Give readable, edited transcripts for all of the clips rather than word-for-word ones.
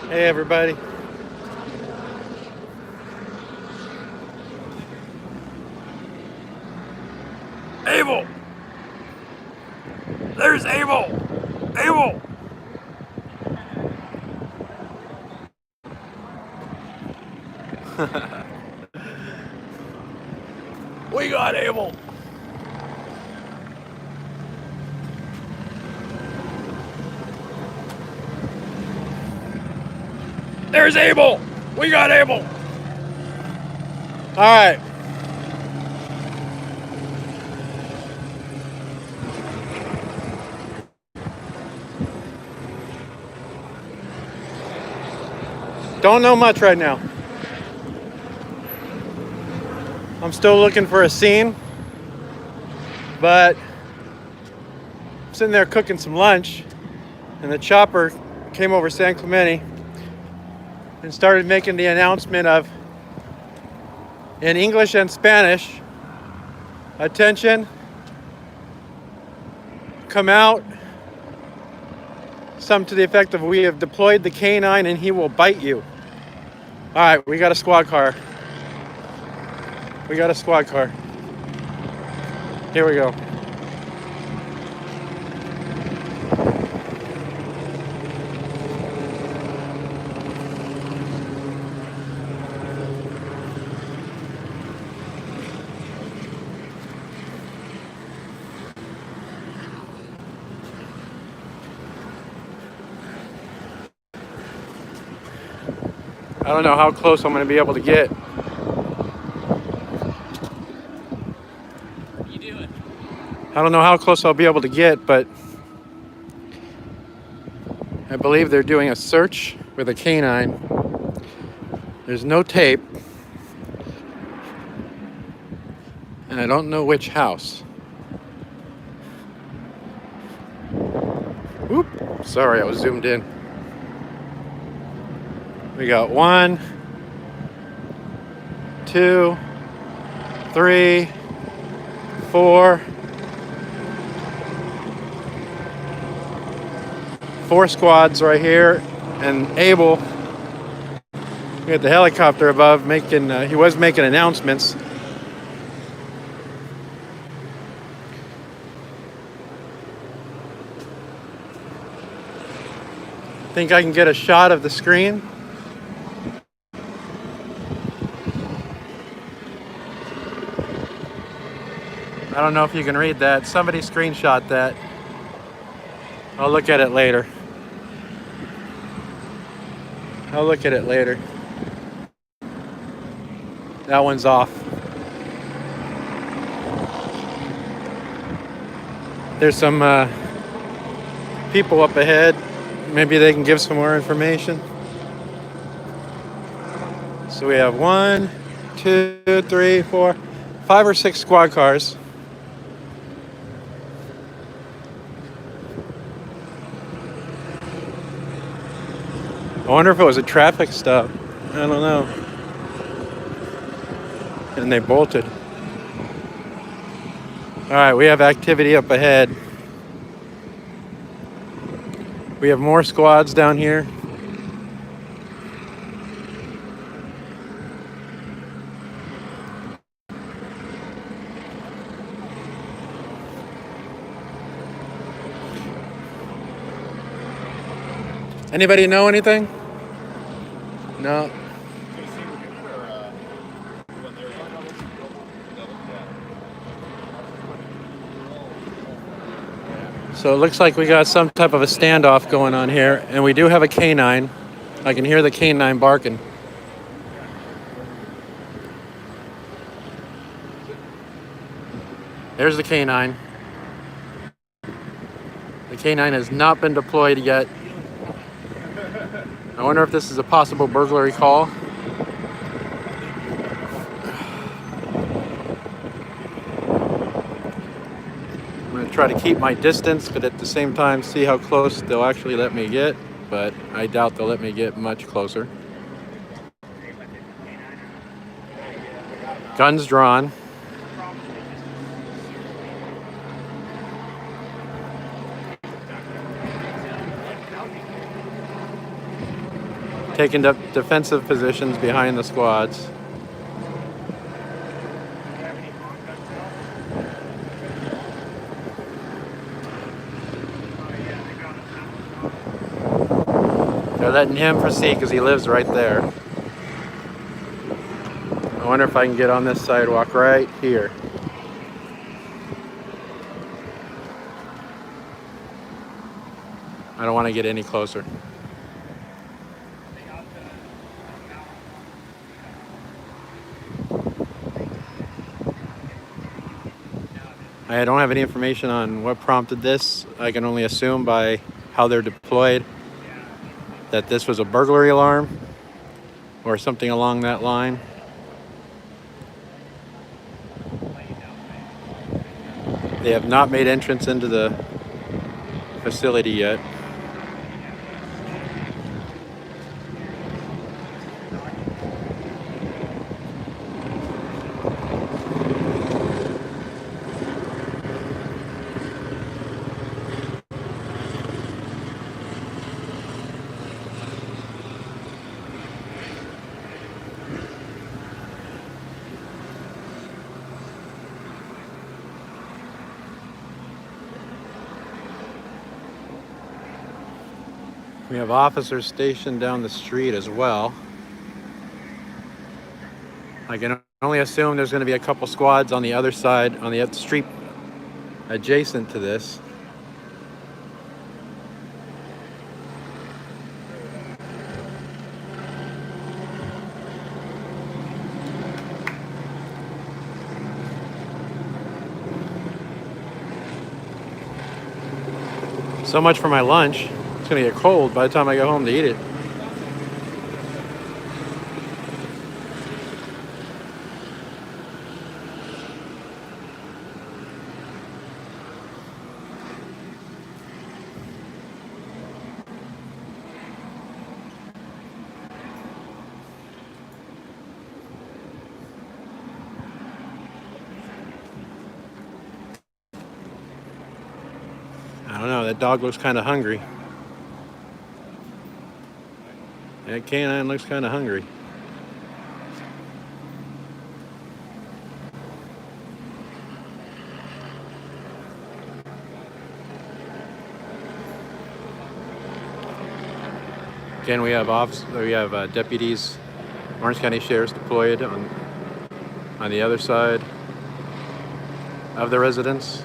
Hey everybody. Abel! There's Abel! Abel! We got Abel! There's Abel! We got Abel! Alright. Don't know much right now. I'm still looking for a scene, but I'm sitting there cooking some lunch, and the chopper came over San Clemente and started making the announcement of, in English and Spanish, attention, come out, something to the effect of, we have deployed the canine and he will bite you. All right, we got a squad car. We got a squad car. Here we go. I don't know how close I'm going to be able to get. What are you doing? I don't know how close I'll be able to get, but I believe they're doing a search with a canine. There's no tape, and I don't know which house. Whoop! Sorry, I was zoomed in. We got 1, 2, 3, 4. 4 squads right here, and Abel, we got the helicopter above making, he was making announcements. Think I can get a shot of the screen? I don't know if you can read that. Somebody screenshot that. I'll look at it later. I'll look at it later. That one's off. There's some people up ahead. Maybe they can give some more information. So we have 1, 2, 3, 4, 5 or 6 squad cars. I wonder if it was a traffic stop. I don't know. And they bolted. All right, we have activity up ahead. We have more squads down here. Anybody know anything? No. So it looks like we got some type of a standoff going on here, and we do have a canine. I can hear the canine barking. There's the canine. The canine has not been deployed yet. I wonder if this is a possible burglary call. I'm going to try to keep my distance, but at the same time see how close they'll actually let me get, but I doubt they'll let me get much closer. Guns drawn. taking up defensive positions behind the squads. They're letting him proceed because he lives right there. I wonder if I can get on this sidewalk right here. I don't want to get any closer. I don't have any information on what prompted this. I can only assume by how they're deployed that this was a burglary alarm or something along that line. They have not made entrance into the facility yet. We have officers stationed down the street as well. I can only assume there's going to be a couple squads on the other side, on the street adjacent to this. So much for my lunch. It's going to get cold by the time I go home to eat it. I don't know, that dog looks kind of hungry. That canine looks kind of hungry. Again, we have deputies, Orange County Sheriff's deployed on the other side of the residence.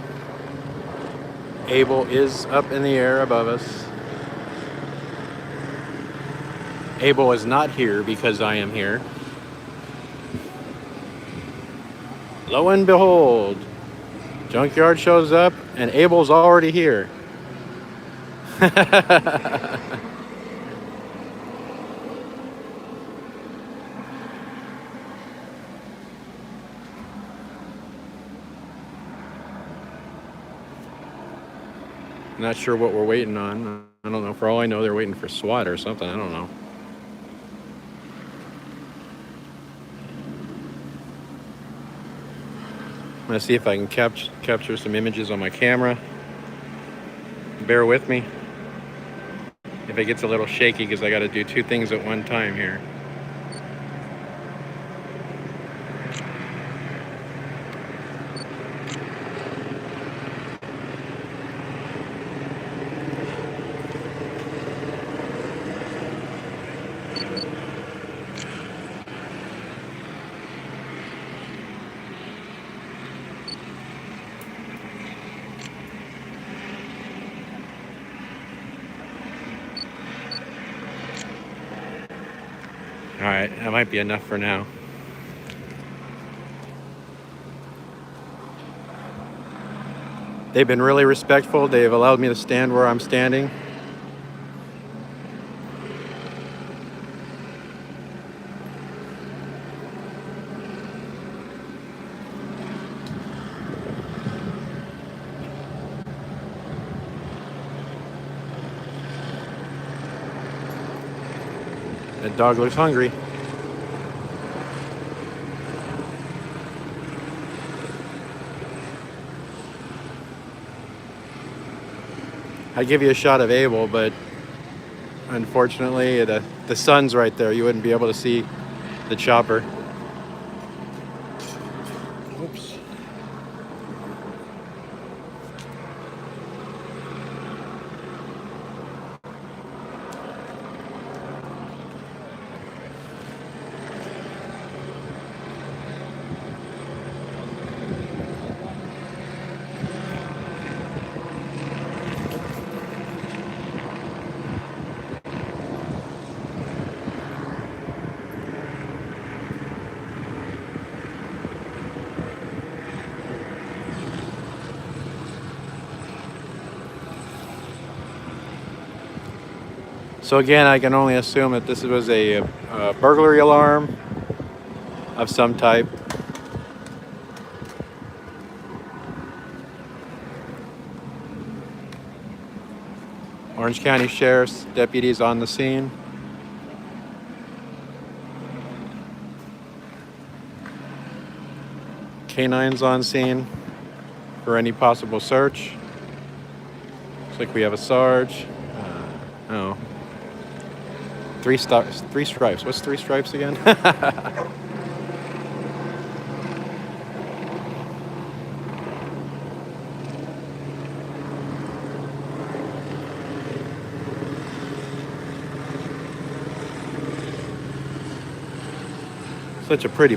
Able is up in the air above us. Abel is not here because I am here. Lo and behold, Junkyard shows up and Abel's already here. Not sure what we're waiting on. I don't know. For all I know, they're waiting for SWAT or something. I don't know. I'm going to see if I can capture some images on my camera. Bear with me if it gets a little shaky because I got to do two things at one time here. All right, that might be enough for now. They've been really respectful. They've allowed me to stand where I'm standing. That dog looks hungry. I'd give you a shot of Abel, but Unfortunately, the sun's right there. You wouldn't be able to see the chopper. Oops. So again, I can only assume that this was a burglary alarm of some type. Orange County Sheriff's deputies on the scene. Canines on scene for any possible search. Looks like we have a Sarge. Oh. Three stripes. What's three stripes again? Such a pretty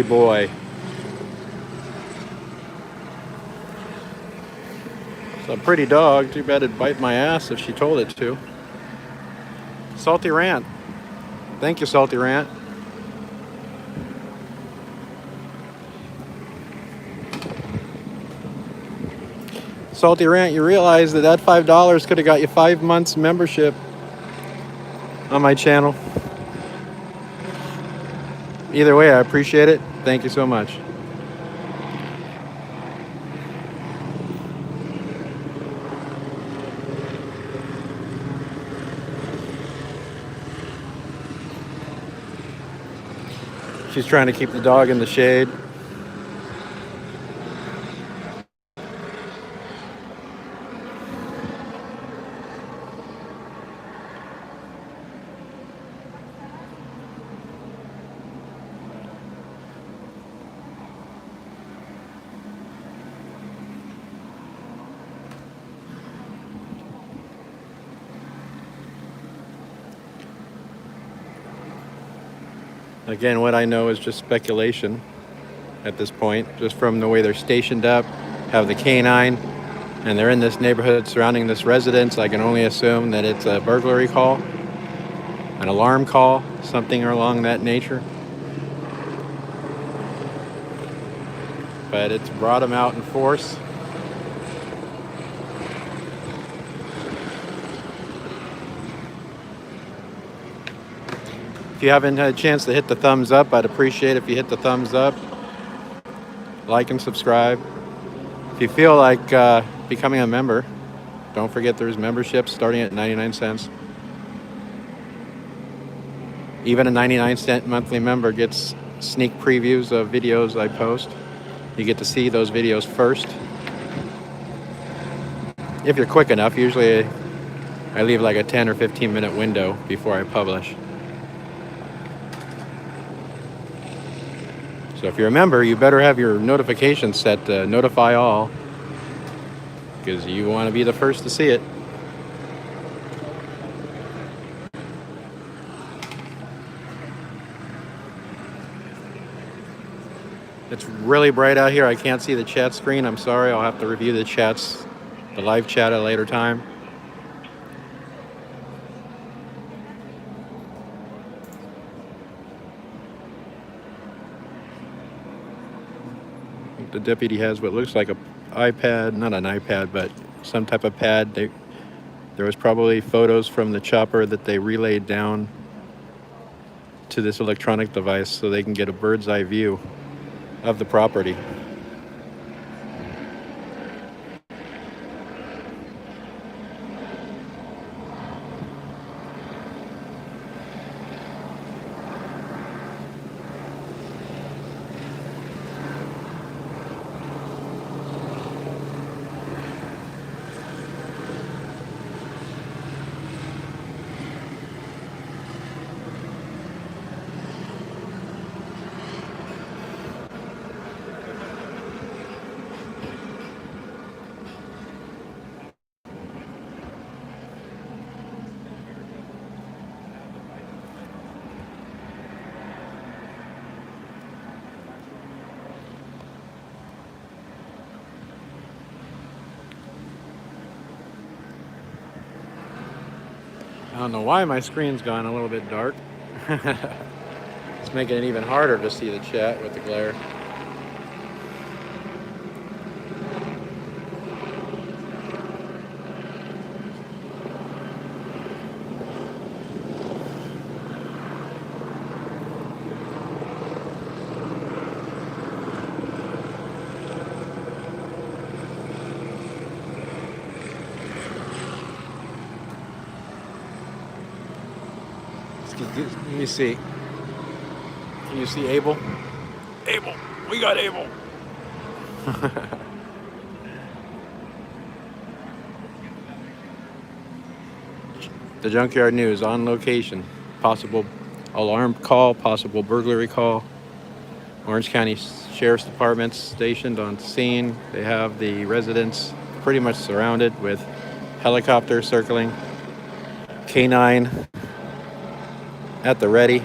boy. It's a pretty dog. Too bad it'd bite my ass if she told it to. Salty Rant. Thank you, Salty Rant. Salty Rant, you realize that $5 could have got you 5 months membership on my channel. Either way, I appreciate it. Thank you so much. She's trying to keep the dog in the shade. Again, what I know is just speculation at this point, just from the way they're stationed up, have the canine, and they're in this neighborhood surrounding this residence. I can only assume that it's a burglary call, an alarm call, something along that nature. But it's brought them out in force. If you haven't had a chance to hit the thumbs up, I'd appreciate it if you hit the thumbs up. Like and subscribe. If you feel like becoming a member, don't forget there's memberships starting at 99 cents. Even a 99-cent monthly member gets sneak previews of videos I post. You get to see those videos first. If you're quick enough, usually I leave like a 10 or 15 minute window before I publish. So if you're a member, you better have your notifications set to notify all, because you want to be the first to see it. It's really bright out here. I can't see the chat screen. I'm sorry. I'll have to review the live chat at a later time. The deputy has what looks like an iPad, not an iPad, but some type of pad. There was probably photos from the chopper that they relayed down to this electronic device so they can get a bird's eye view of the property. I don't know why my screen's gone a little bit dark. It's making it even harder to see the chat with the glare. Let me see. Can you see Abel? Abel! We got Abel! The Junkyard News on location. Possible alarm call, possible burglary call. Orange County Sheriff's Department stationed on scene. They have the residents pretty much surrounded with helicopters circling. K9 at the ready.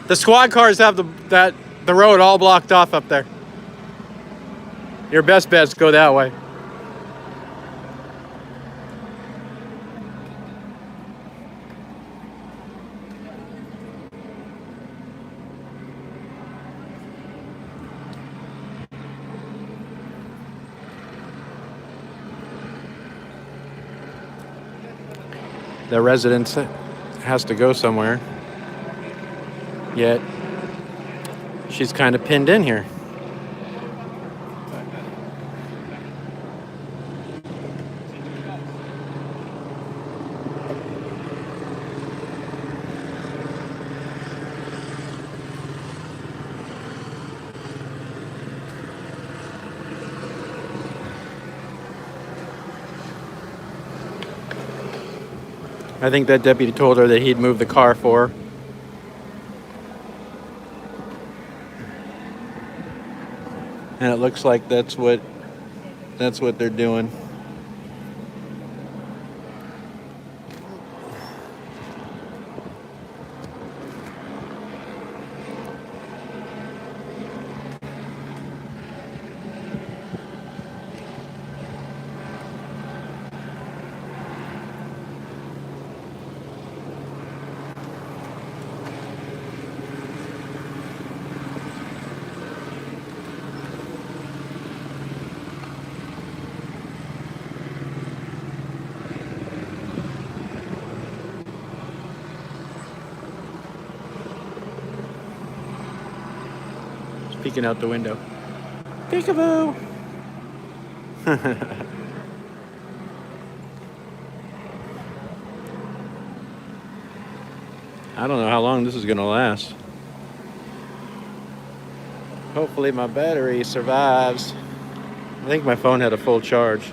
The squad cars have the road all blocked off up there. Your best bet's go that way. The residence has to go somewhere. Yet, she's kind of pinned in here. I think that deputy told her that he'd move the car for her. And it looks like that's what they're doing. Peeking out the window. Peekaboo! I don't know how long this is gonna last. Hopefully my battery survives. I think my phone had a full charge.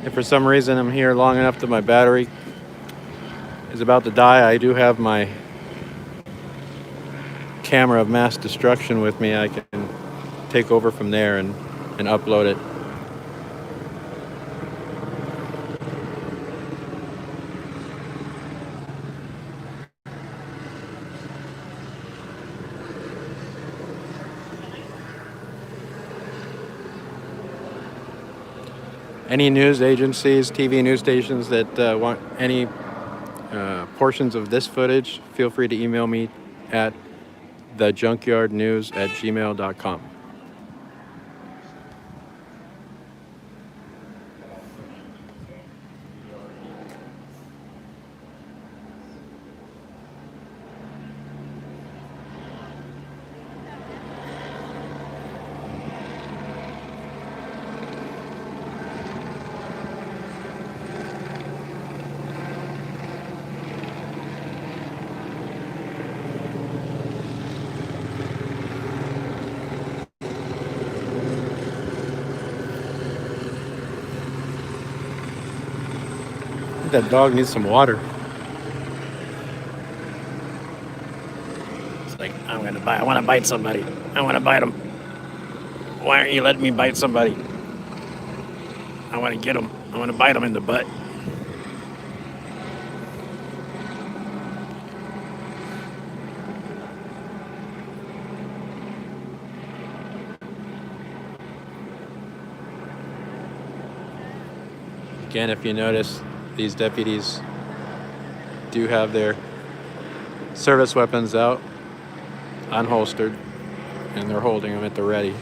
If for some reason I'm here long enough that my battery is about to die, I do have my camera of mass destruction with me. I can take over from there and upload it. Any news agencies, TV news stations that want any portions of this footage, feel free to email me at thejunkyardnews@gmail.com. That dog needs some water. It's like, I want to bite somebody. I want to bite him. Why aren't you letting me bite somebody? I want to get him. I want to bite him in the butt. Again, if you notice, these deputies do have their service weapons out, unholstered, and they're holding them at the ready.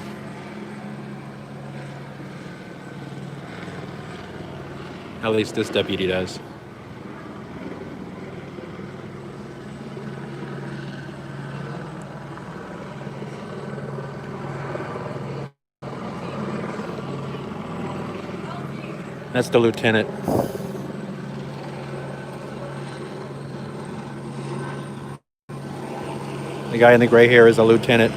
At least this deputy does. That's the lieutenant. The guy in the gray hair is a lieutenant.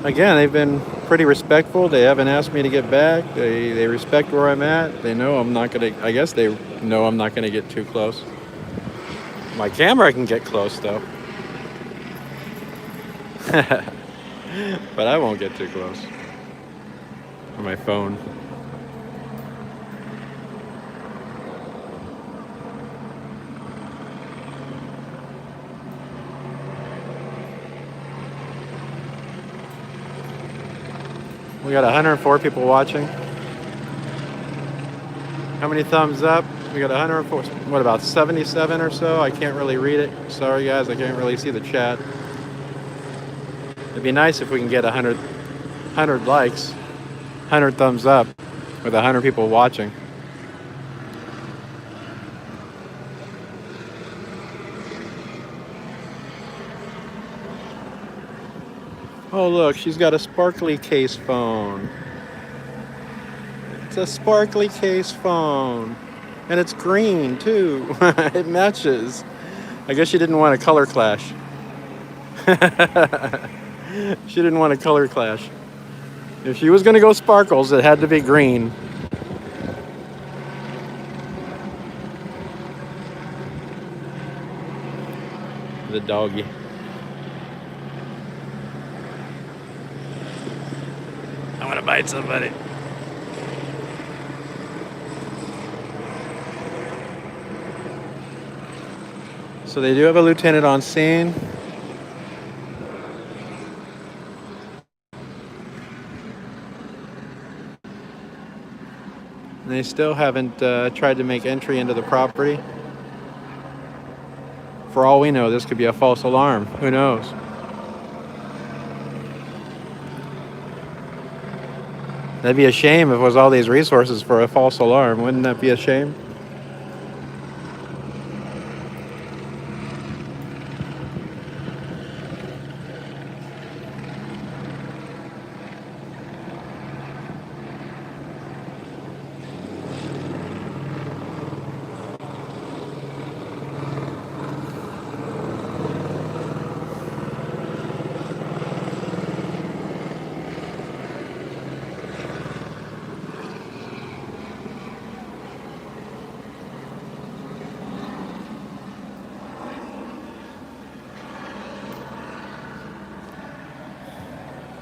Again, they've been pretty respectful. They haven't asked me to get back. They respect where I'm at. They know I'm not gonna, I guess they know I'm not gonna get too close. My camera can get close though. But I won't get too close. Or my phone. We got 104 people watching. How many thumbs up? We got 104. What, about 77 or so? I can't really read it. Sorry guys, I can't really see the chat. It'd be nice if we can get 100 likes, 100 thumbs up with 100 people watching. Oh look, she's got a sparkly case phone. It's a sparkly case phone. And it's green too. It matches. I guess she didn't want a color clash. She didn't want a color clash. If she was gonna go sparkles, it had to be green. The doggy. I want to bite somebody. So they do have a lieutenant on scene. And they still haven't tried to make entry into the property. For all we know, this could be a false alarm. Who knows? That'd be a shame if it was all these resources for a false alarm. Wouldn't that be a shame?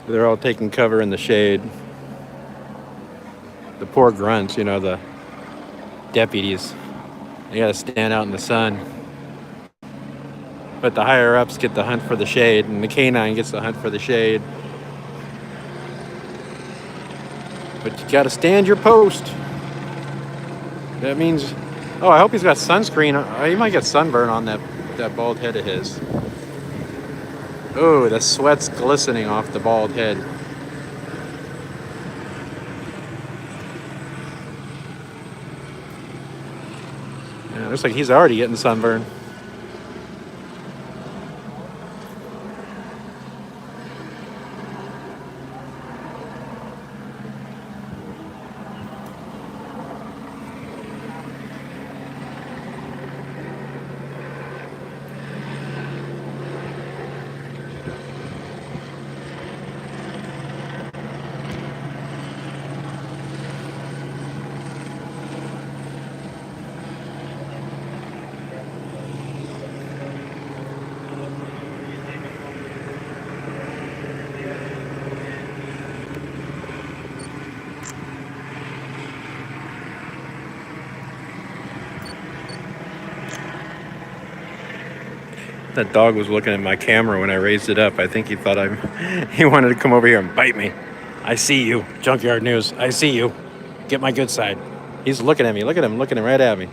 They're all taking cover in the shade. The poor grunts, you know, the deputies, they gotta stand out in the sun. But the higher ups get the hunt for the shade, and the canine gets the hunt for the shade. But you gotta stand your post. That means, oh, I hope he's got sunscreen. He might get sunburn on that bald head of his. Oh, the sweat's glistening off the bald head. Yeah, looks like he's already getting sunburn. That dog was looking at my camera when I raised it up. I think he thought he wanted to come over here and bite me. I see you, Junkyard News. I see you. Get my good side. He's looking at me. Look at him, looking right at me.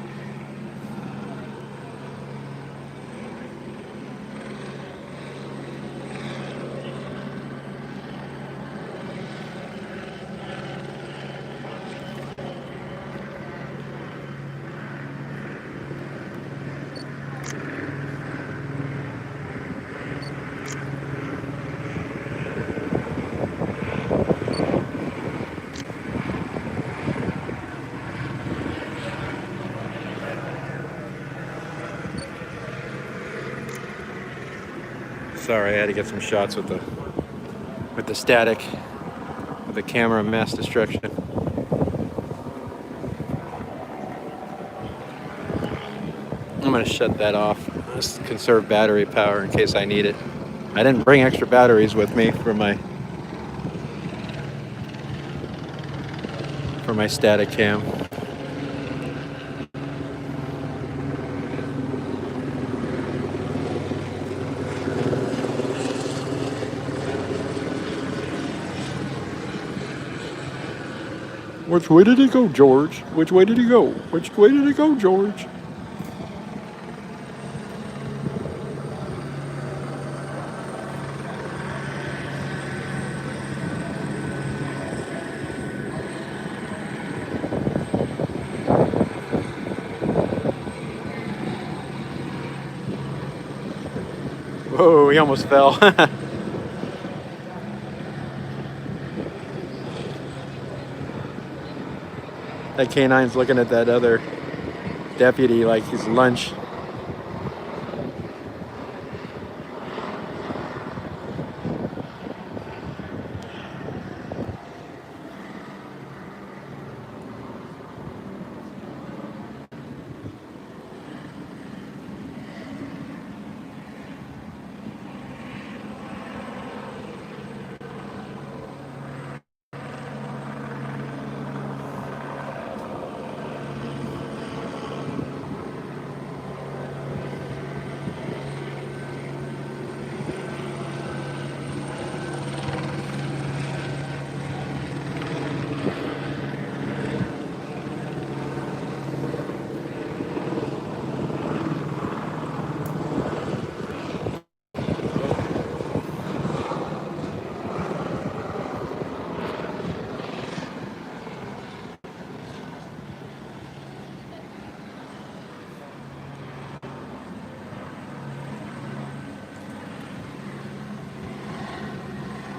Sorry, I had to get some shots with the static, with the camera mass destruction. I'm gonna shut that off. Just conserve battery power in case I need it. I didn't bring extra batteries with me for my static cam. Which way did he go, George? Which way did he go? Which way did he go, George? Whoa, he almost fell. That canine's looking at that other deputy like he's lunch.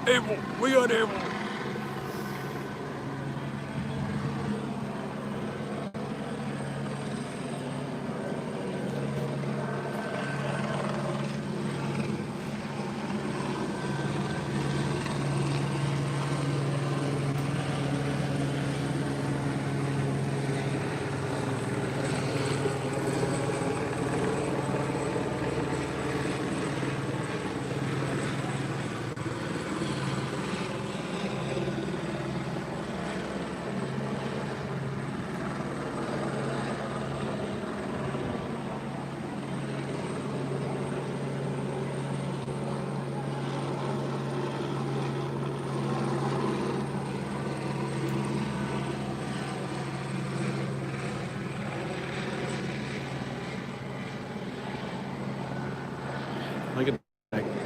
Able, we got able.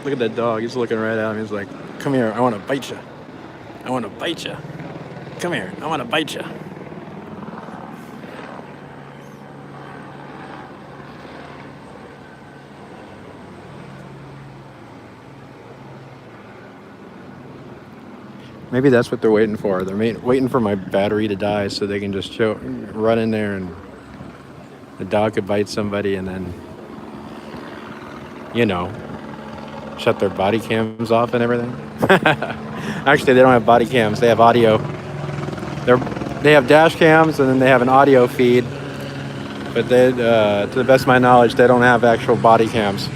Look at that dog. He's looking right at me. He's like, come here. I want to bite you. I want to bite you. Come here. I want to bite you. Maybe that's what they're waiting for. They're waiting for my battery to die so they can just run in there and the dog could bite somebody and then, you know, shut their body cams off and everything. Actually, they don't have body cams. They have audio. They have dash cams and then they have an audio feed. But they, to the best of my knowledge, they don't have actual body cams.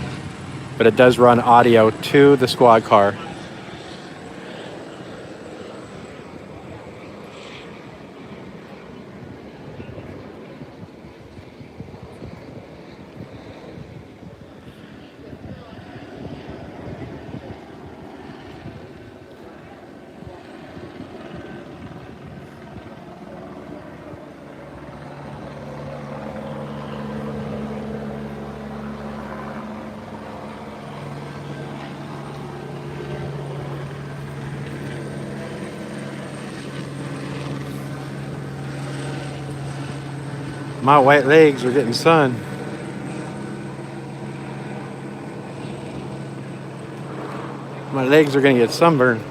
But it does run audio to the squad car. My white legs are getting sun. My legs are gonna get sunburned.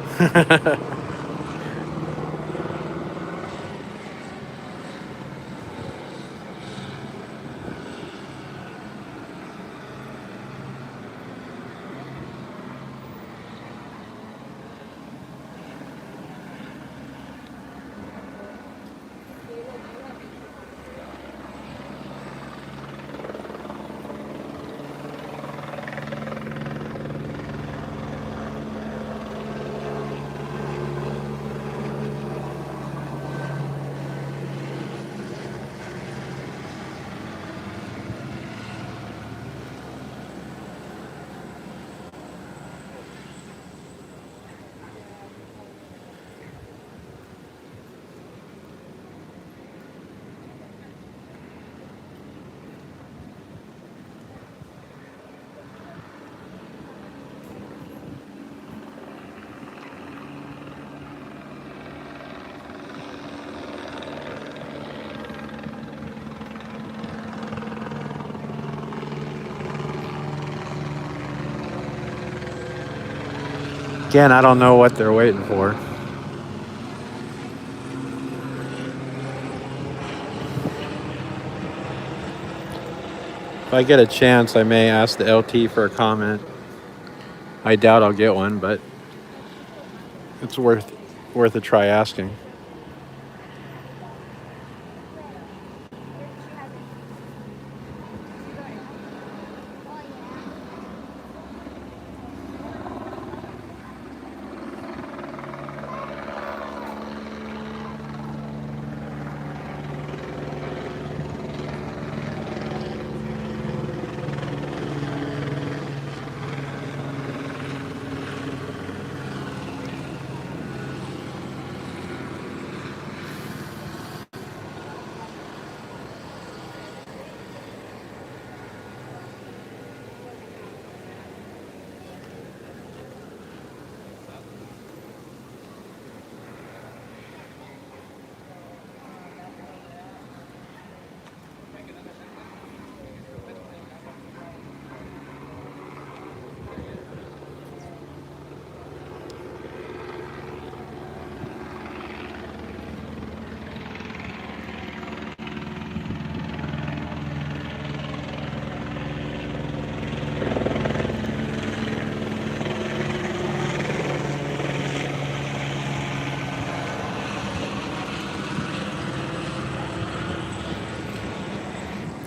Again, I don't know what they're waiting for. If I get a chance, I may ask the LT for a comment. I doubt I'll get one, but it's worth a try asking.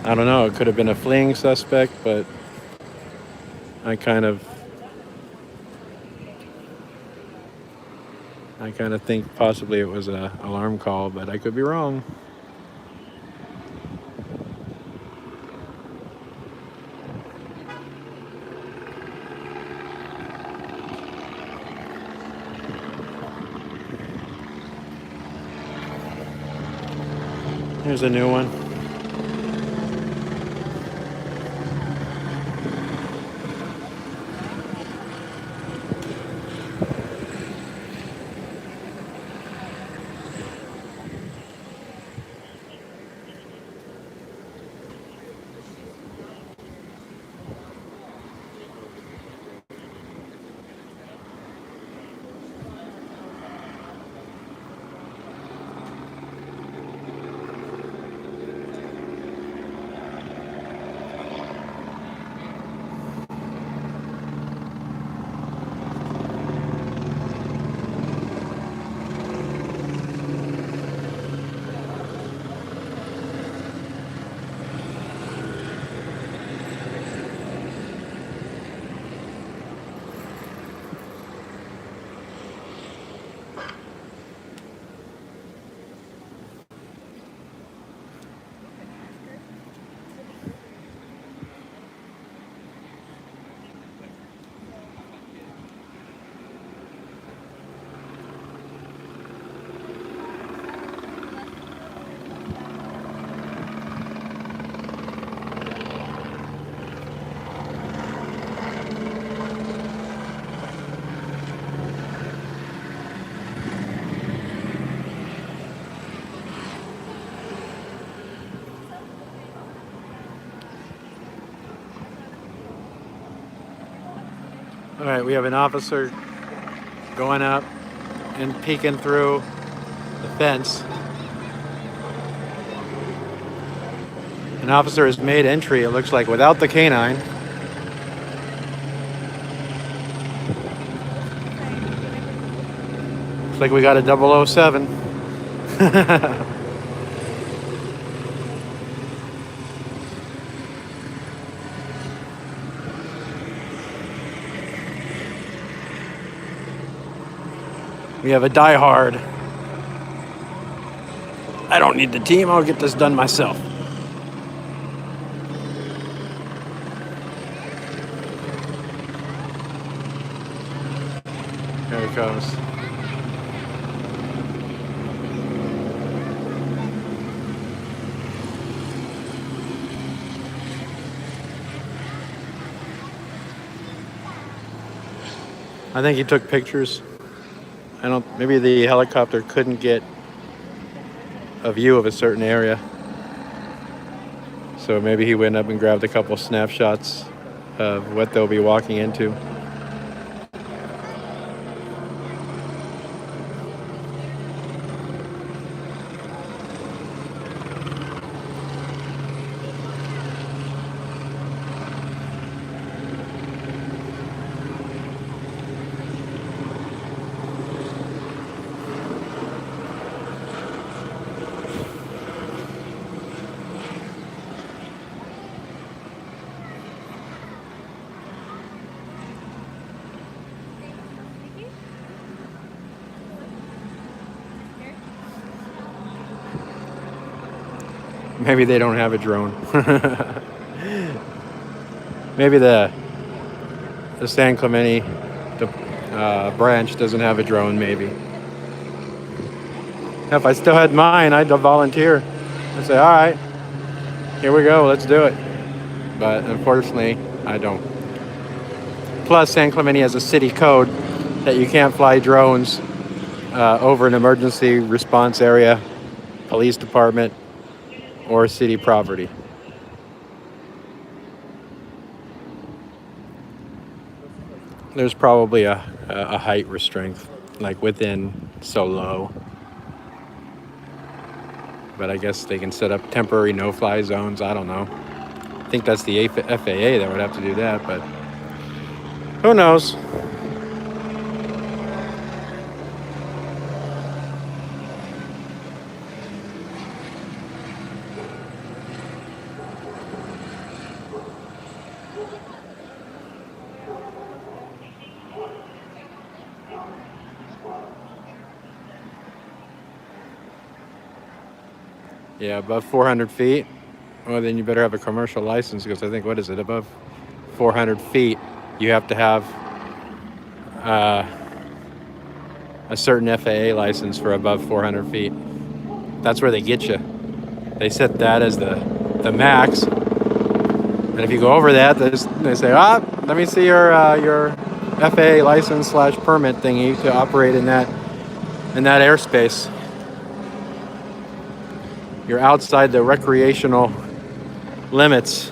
I don't know. It could have been a fleeing suspect, but I kind of think possibly it was an alarm call, but I could be wrong. Here's a new one. All right, we have an officer going up and peeking through the fence. An officer has made entry, it looks like, without the canine. Looks like we got a 007. We have a diehard. I don't need the team, I'll get this done myself. There it goes. I think he took pictures. Maybe the helicopter couldn't get a view of a certain area. So maybe he went up and grabbed a couple snapshots of what they'll be walking into. Maybe they don't have a drone. Maybe the San Clemente branch doesn't have a drone, maybe. If I still had mine, I'd volunteer. I'd say, all right, here we go, let's do it. But unfortunately, I don't. Plus, San Clemente has a city code that you can't fly drones over an emergency response area, police department, or city property. There's probably a height restraint, like within so low. But I guess they can set up temporary no-fly zones. I don't know. I think that's the FAA that would have to do that, but who knows? Yeah, above 400 feet. Well, then you better have a commercial license, because I think, what is it, above 400 feet, you have to have a certain FAA license for above 400 feet. That's where they get you. They set that as the max. And if you go over that, they say, let me see your FAA license / permit thingy to operate in that airspace. You're outside the recreational limits.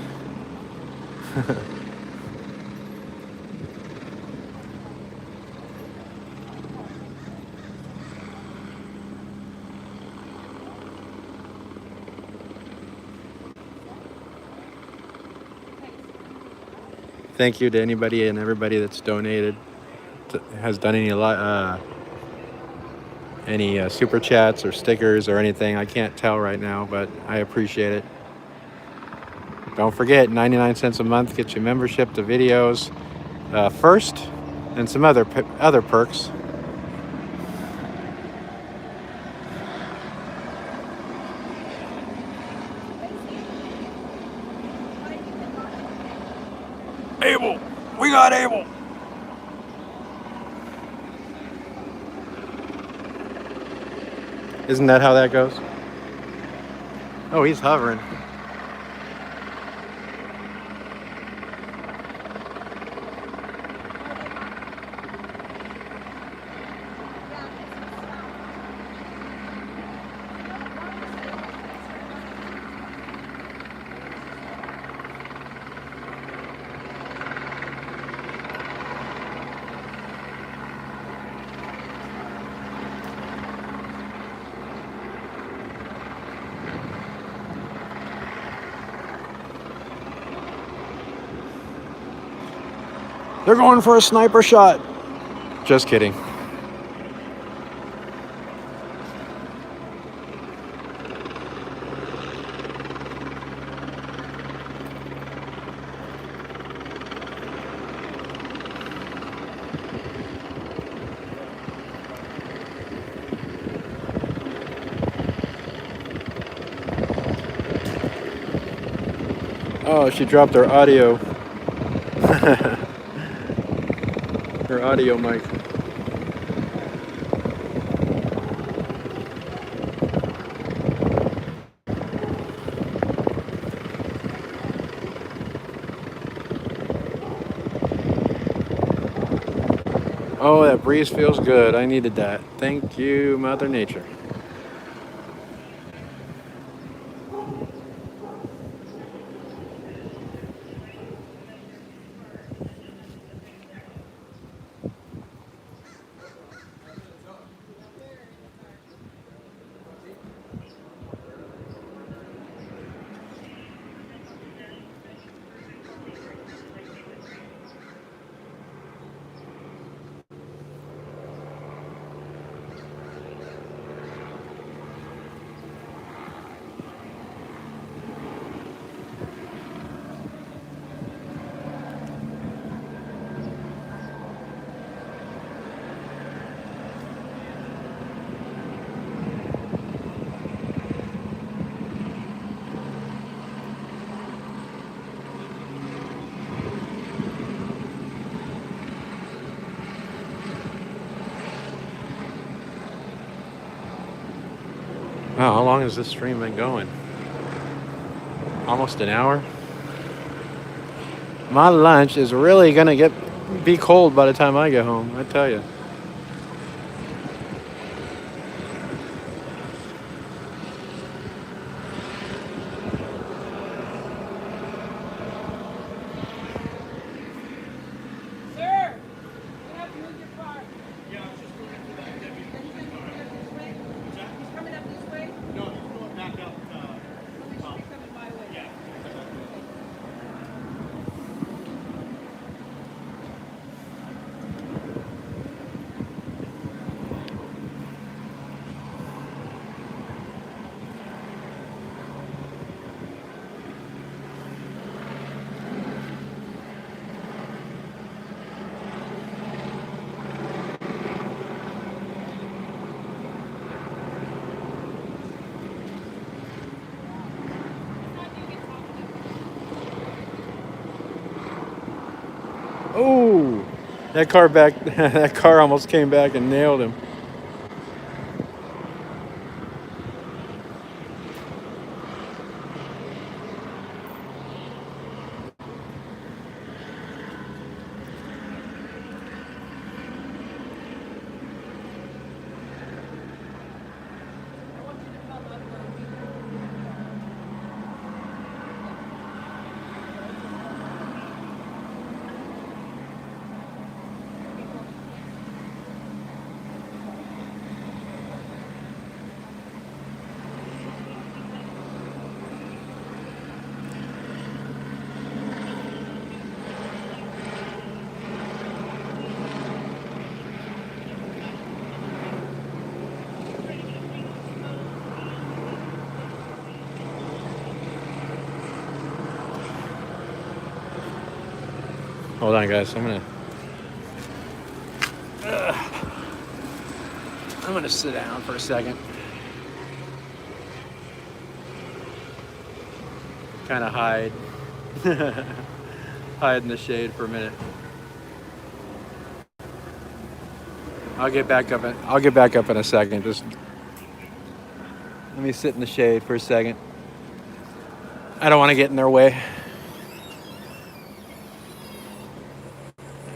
Thank you to anybody and everybody that's donated, has done any super chats or stickers or anything. I can't tell right now, but I appreciate it. Don't forget, 99 cents a month gets you membership to videos first, and some other perks. Abel! We got Abel! Isn't that how that goes? Oh, he's hovering. They're going for a sniper shot. Just kidding. Oh, she dropped her audio. Her audio mic. Oh, that breeze feels good. I needed that. Thank you, Mother Nature. Wow, how long has this stream been going? Almost an hour. My lunch is really gonna be cold by the time I get home, I tell you. Oh, that car almost came back and nailed him. Hold on, guys. I'm gonna sit down for a second. Kind of hide in the shade for a minute. I'll get back up in a second. Just let me sit in the shade for a second. I don't want to get in their way.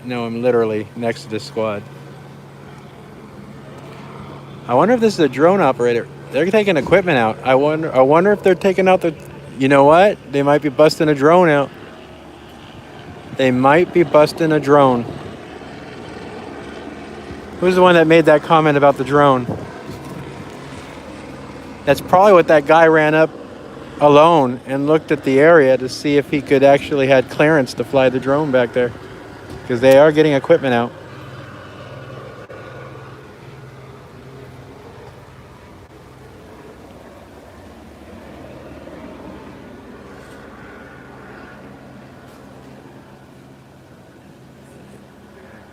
No, I'm literally next to this squad. I wonder if this is a drone operator. They're taking equipment out. I wonder if they're taking out the... You know what? They might be busting a drone out. They might be busting a drone. Who's the one that made that comment about the drone? That's probably what that guy ran up alone and looked at the area to see if he could actually had clearance to fly the drone back there. because they are getting equipment out.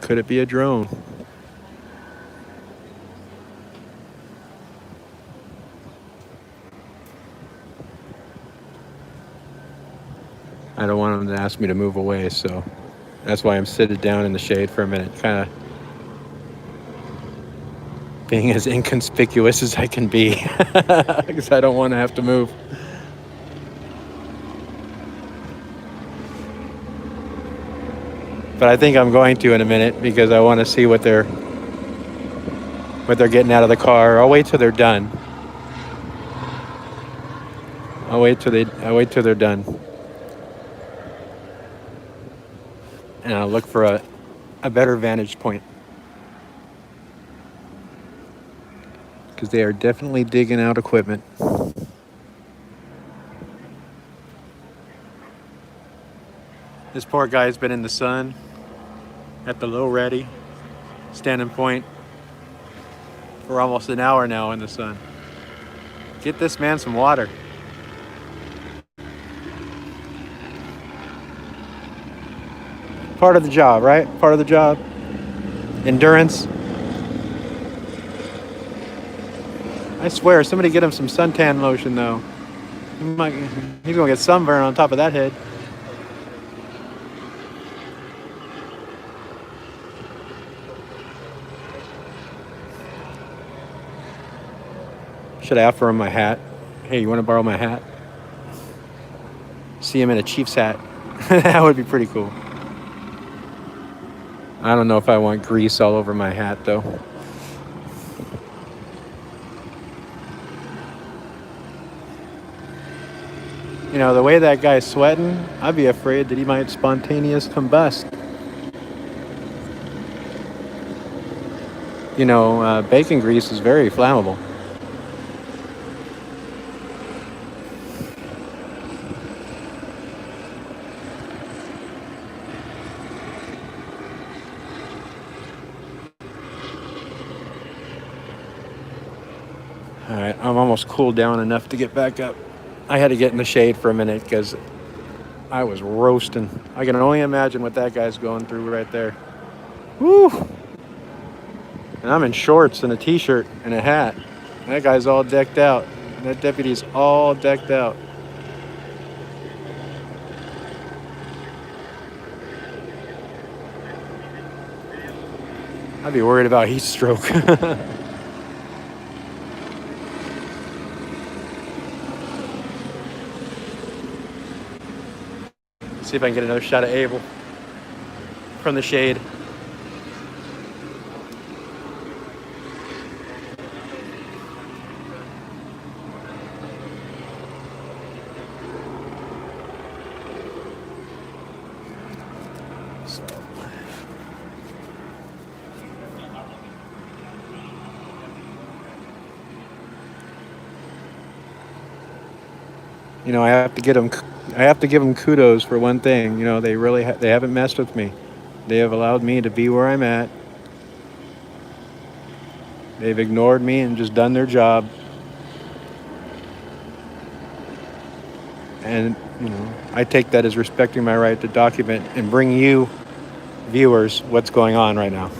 Could it be a drone? I don't want them to ask me to move away, so that's why I'm sitting down in the shade for a minute, kind of being as inconspicuous as I can be, because I don't want to have to move. But I think I'm going to in a minute because I want to see what they're getting out of the car. I'll wait till they're done. I'll wait till they're done. And I'll look for a better vantage point. Because they are definitely digging out equipment. This poor guy's been in the sun at the low ready standing point for almost an hour now in the sun. Get this man some water. Part of the job, right? Part of the job. Endurance. I swear, somebody get him some suntan lotion though. He's gonna get sunburn on top of that head. Should I offer him my hat? Hey, you want to borrow my hat? See him in a Chiefs hat. That would be pretty cool. I don't know if I want grease all over my hat though. You know, the way that guy's sweating, I'd be afraid that he might spontaneous combust. You know, bacon grease is very flammable. All right, I'm almost cooled down enough to get back up. I had to get in the shade for a minute because I was roasting. I can only imagine what that guy's going through right there. Woo! And I'm in shorts and a t-shirt and a hat. That guy's all decked out. That deputy's all decked out. I'd be worried about heat stroke. See if I can get another shot of Abel from the shade. You know, I have to give them kudos for one thing. You know, they really they haven't messed with me. They have allowed me to be where I'm at. They've ignored me and just done their job. And, you know, I take that as respecting my right to document and bring you, viewers, what's going on right now.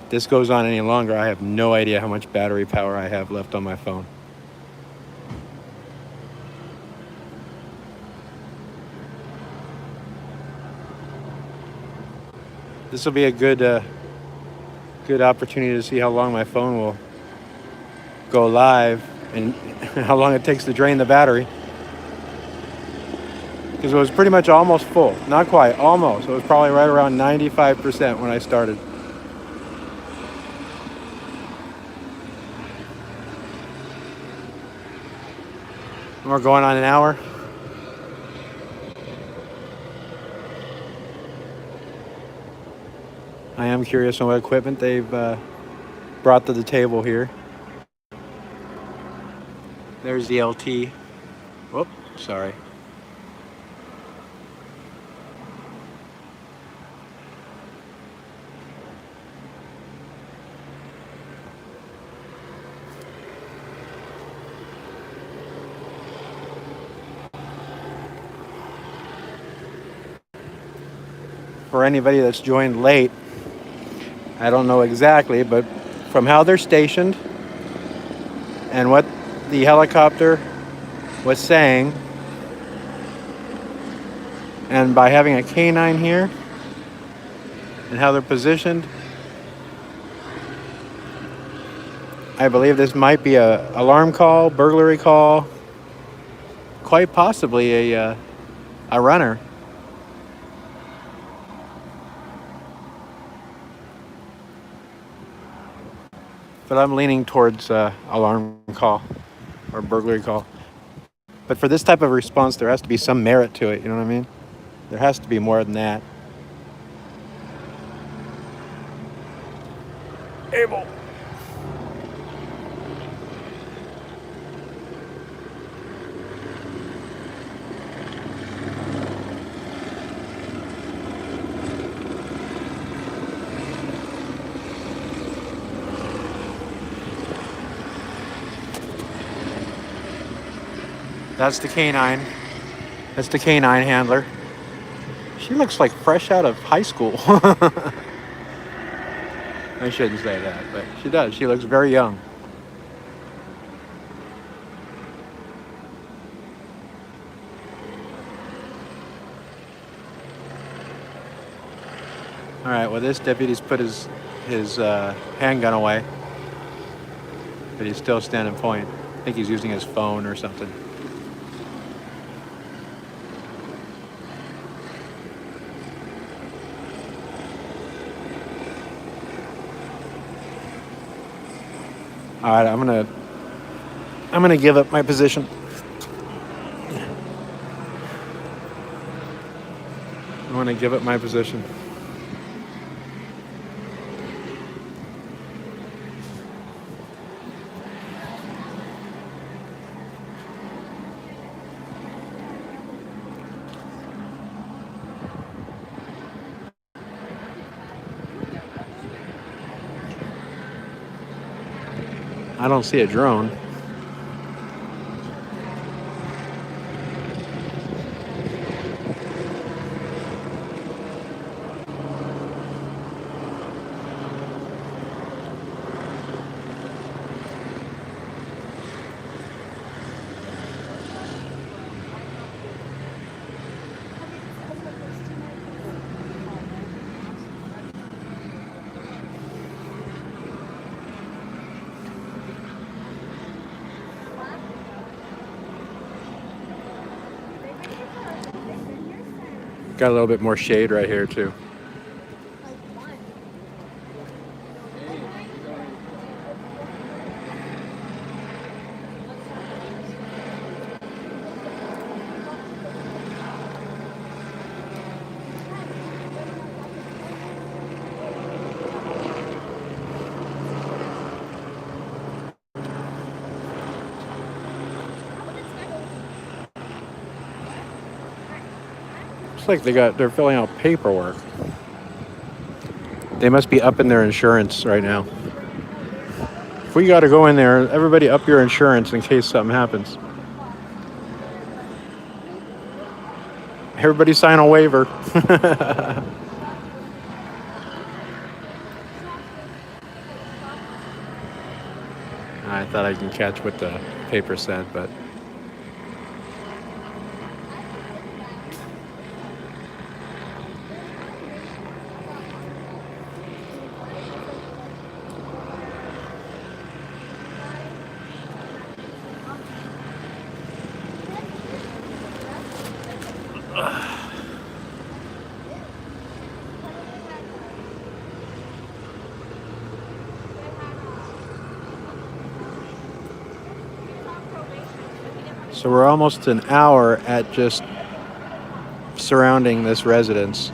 This goes on any longer, I have no idea how much battery power I have left on my phone. This will be a good opportunity to see how long my phone will go live and how long it takes to drain the battery. Because it was pretty much almost full. Not quite, almost. It was probably right around 95% when I started. We're going on an hour. I am curious on what equipment they've brought to the table here. There's the LT. Whoop, sorry. For anybody that's joined late, I don't know exactly, but from how they're stationed and what the helicopter was saying, and by having a canine here and how they're positioned, I believe this might be a alarm call, burglary call, quite possibly a runner. But I'm leaning towards alarm call or burglary call. But for this type of response, there has to be some merit to it, you know what I mean? There has to be more than that. Able. That's the canine. That's the canine handler. She looks like fresh out of high school. I shouldn't say that, but she does. She looks very young. All right, well, this deputy's put his handgun away, but he's still standing point. I think he's using his phone or something. All right, I'm gonna give up my position. I'm gonna give up my position. I don't see a drone. Got a little bit more shade right here too. Looks like they're filling out paperwork. They must be upping their insurance right now. If we got to go in there, everybody up your insurance in case something happens. Everybody sign a waiver. I thought I can catch what the paper said, but So we're almost an hour at just surrounding this residence.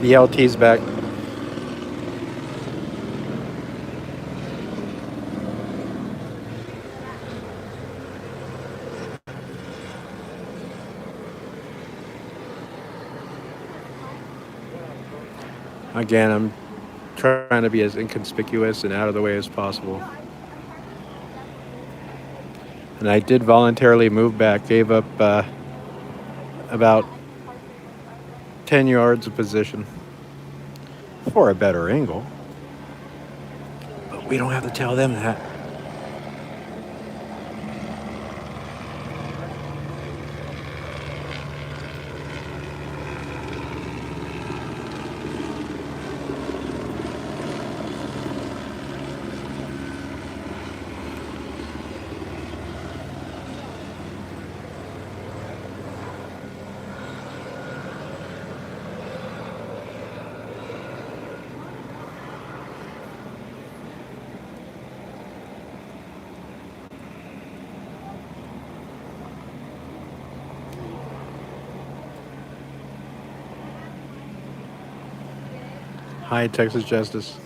The LT's back. Again, I'm trying to be as inconspicuous and out of the way as possible. And I did voluntarily move back, gave up about 10 yards of position for a better angle. But we don't have to tell them that. Hi, Texas Justice.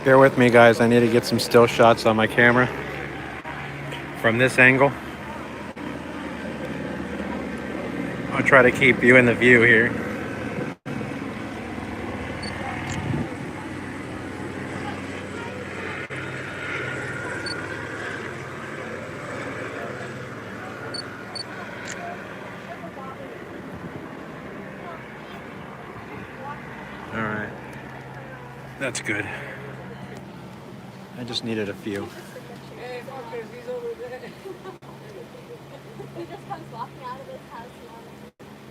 Bear with me, guys. I need to get some still shots on my camera from this angle. I'll try to keep you in the view here. All right. That's good. I just needed a few. He just comes walking out of his house.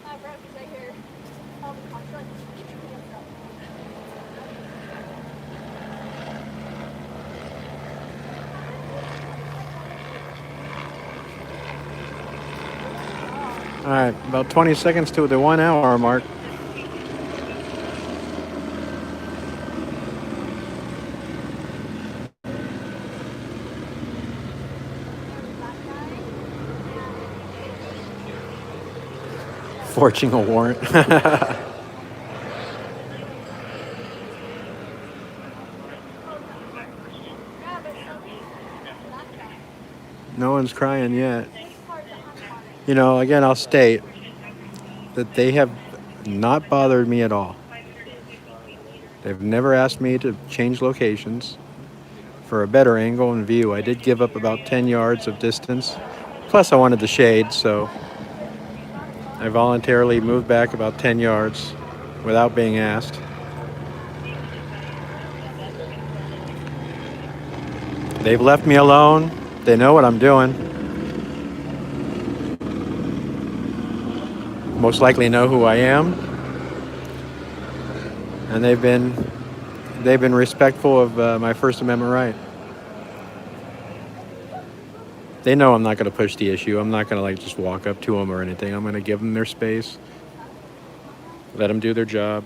My bro, he's right here. All right, about 20 seconds to the 1 hour mark. Forging a warrant. No one's crying yet. You know, again, I'll state that they have not bothered me at all. They've never asked me to change locations for a better angle and view. I did give up about 10 yards of distance. Plus, I wanted the shade, so I voluntarily moved back about 10 yards without being asked. They've left me alone. They know what I'm doing. Most likely know who I am. And they've been respectful of my First Amendment right. They know I'm not going to push the issue. I'm not going to just walk up to them or anything. I'm going to give them their space. Let them do their job.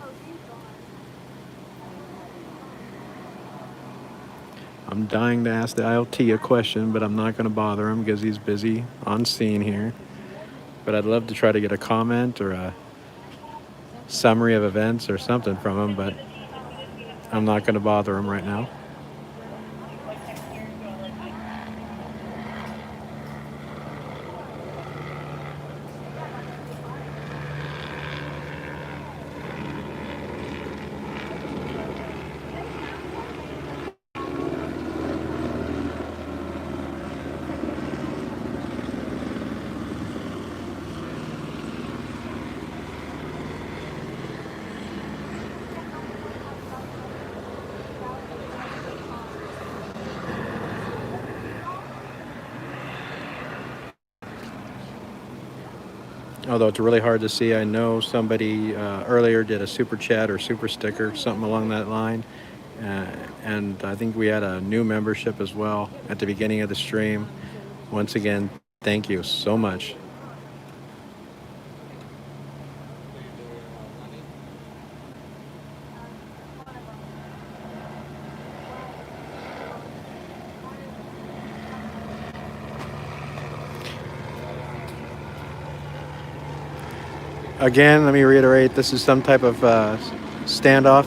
I'm dying to ask the ILT a question, but I'm not going to bother him because he's busy on scene here. But I'd love to try to get a comment or a summary of events or something from him, but I'm not going to bother him right now. Although it's really hard to see. I know somebody earlier did a super chat or super sticker, something along that line. Uh, and I think we had a new membership as well at the beginning of the stream. Once again, thank you so much. Again, let me reiterate, this is some type of standoff.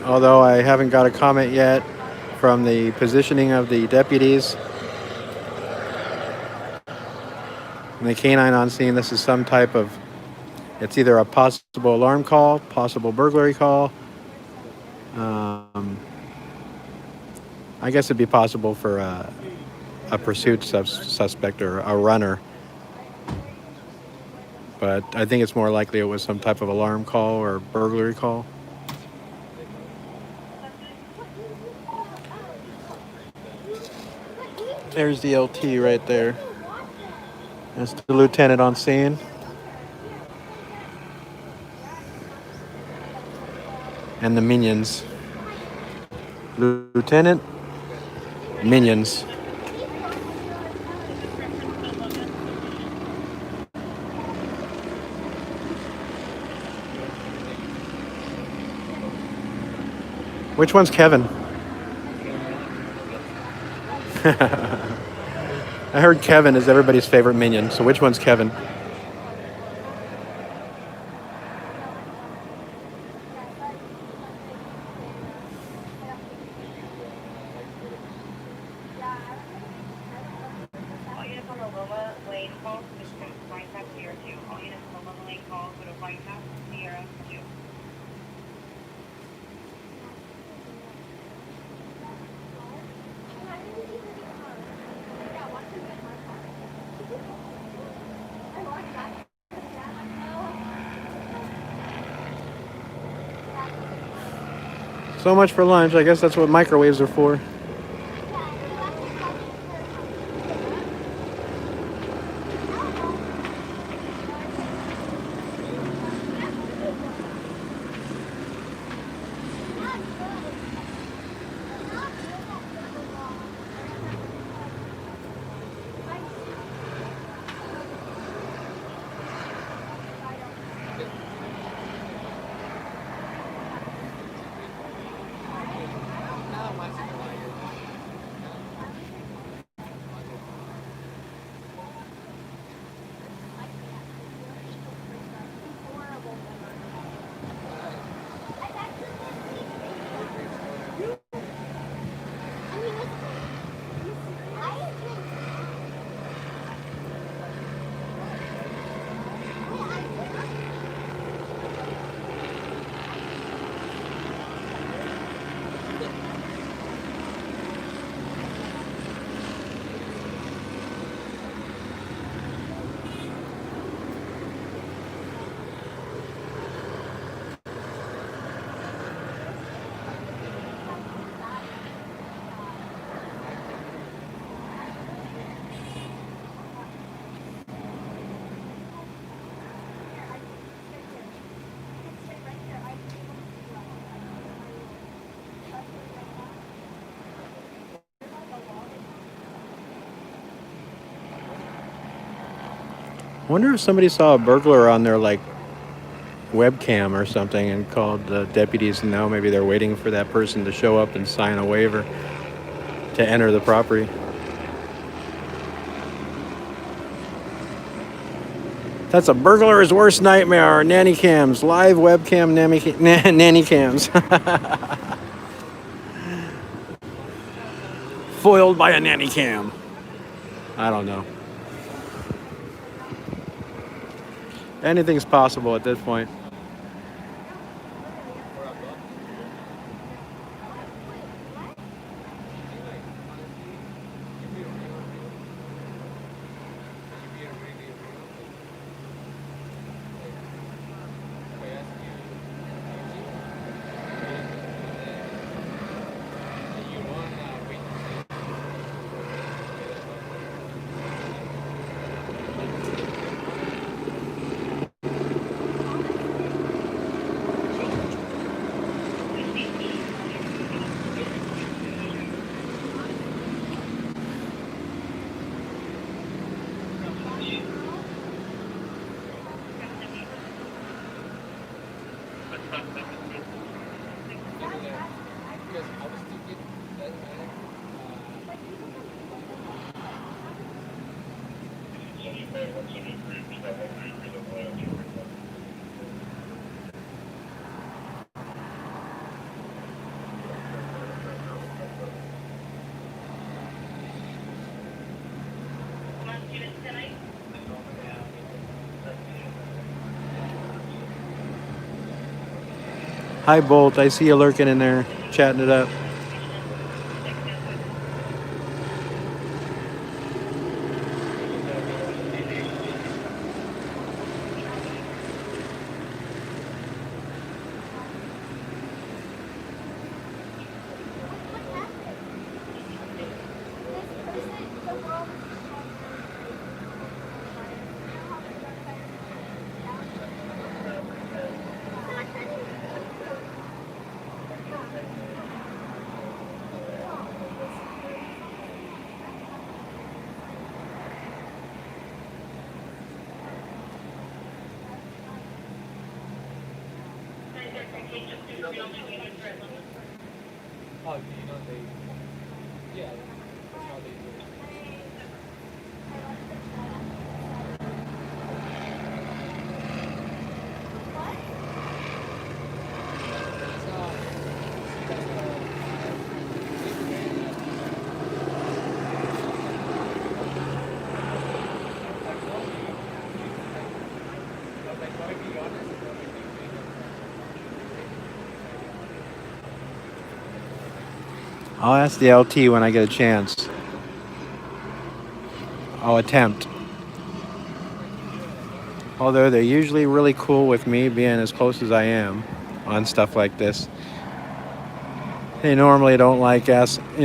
Although I haven't got a comment yet from the positioning of the deputies and the canine on scene. This is some type of, it's either a possible alarm call, possible burglary call. I guess it'd be possible for a pursuit suspect or a runner. But I think it's more likely it was some type of alarm call or burglary call. There's the LT right there. That's the lieutenant on scene. And the minions. Lieutenant, minions. Which one's Kevin? I heard Kevin is everybody's favorite minion, so which one's Kevin? So much for lunch. I guess that's what microwaves are for. I wonder if somebody saw a burglar on their like webcam or something and called the deputies, and now maybe they're waiting for that person to show up and sign a waiver to enter the property. That's a burglar's worst nightmare. Nanny cams, live webcam nanny cams. Foiled by a nanny cam. I don't know. Anything's possible at this point. Hi, Bolt. I see you lurking in there, chatting it up. I'll ask the LT when I get a chance. I'll attempt. Although they're usually really cool with me being as close as I am on stuff like this. They normally don't like answering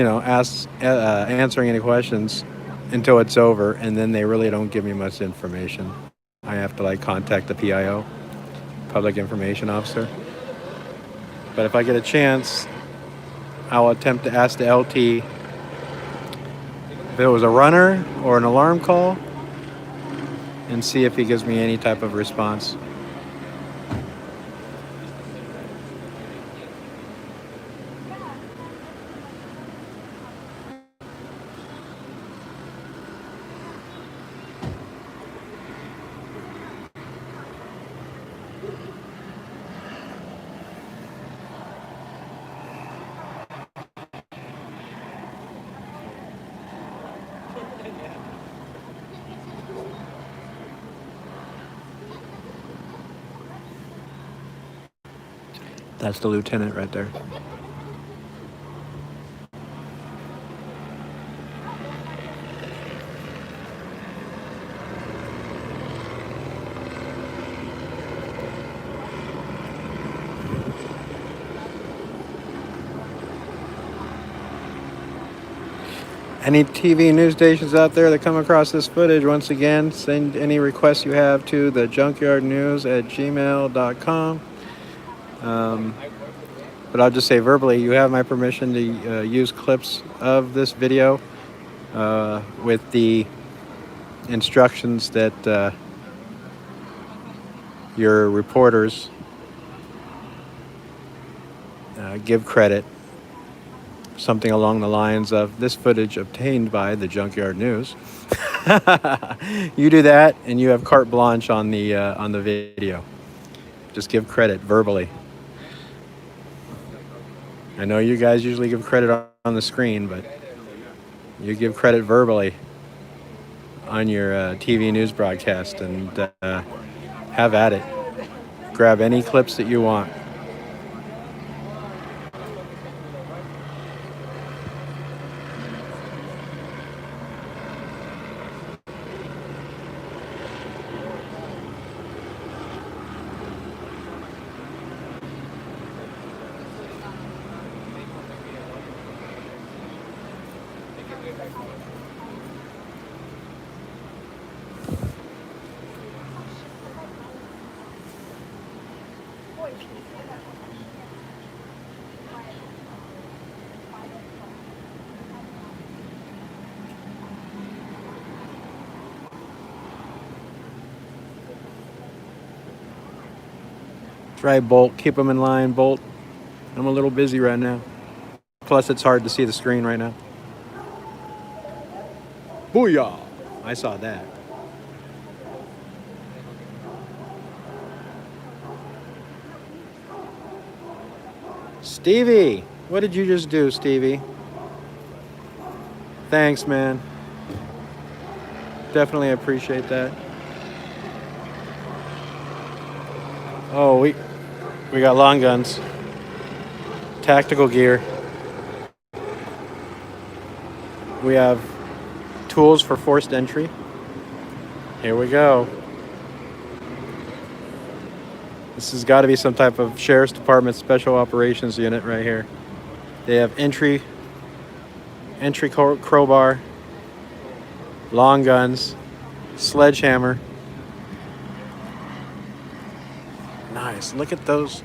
any questions until it's over, and then they really don't give me much information. I have to contact the PIO, Public Information Officer. But if I get a chance, I'll attempt to ask the LT if it was a runner or an alarm call and see if he gives me any type of response. That's the lieutenant right there. Any TV news stations out there that come across this footage, once again, send any requests you have to the junkyardnews@gmail.com. But I'll just say verbally, you have my permission to use clips of this video with the instructions that your reporters give credit. Something along the lines of this footage obtained by the Junkyard News. You do that, and you have carte blanche on the video. Just give credit verbally. I know you guys usually give credit on the screen, but you give credit verbally on your TV news broadcast, and have at it. Grab any clips that you want. Try Bolt. Keep them in line, Bolt. I'm a little busy right now. Plus, it's hard to see the screen right now. Booyah! I saw that. Stevie! What did you just do, Stevie? Thanks, man. Definitely appreciate that. Oh, we got long guns. Tactical gear. We have tools for forced entry. Here we go. This has got to be some type of Sheriff's Department Special Operations Unit right here. They have entry crowbar, long guns, sledgehammer. Nice. Look at those.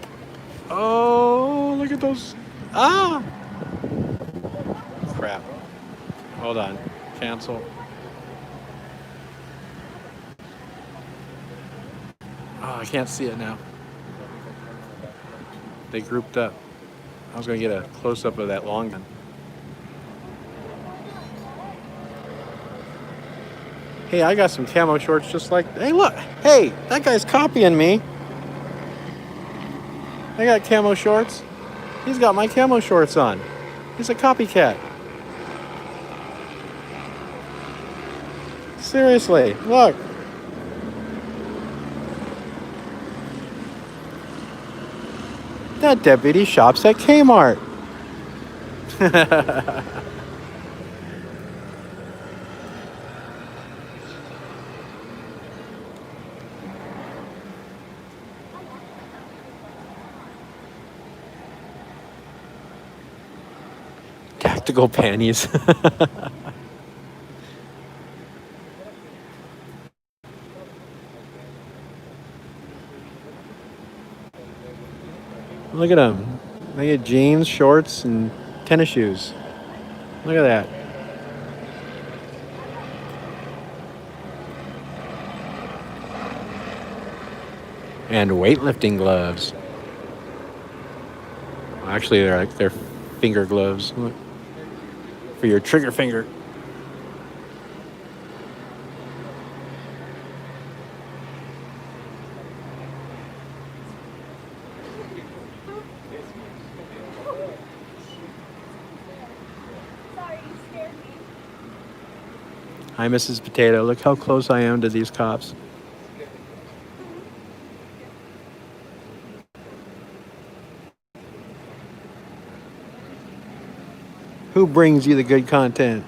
Oh, look at those. Ah! Crap. Hold on. Cancel. Oh, I can't see it now. They grouped up. I was going to get a close-up of that long gun. Hey, I got some camo shorts just like... Hey, look! Hey, that guy's copying me. I got camo shorts. He's got my camo shorts on. He's a copycat. Seriously, look. That deputy shops at Kmart. Tactical panties. Look at them. They get jeans, shorts, and tennis shoes. Look at that. And weightlifting gloves. Actually, they're finger gloves. Look. For your trigger finger. Sorry, you scared me. Hi, Mrs. Potato. Look how close I am to these cops. Who brings you the good content?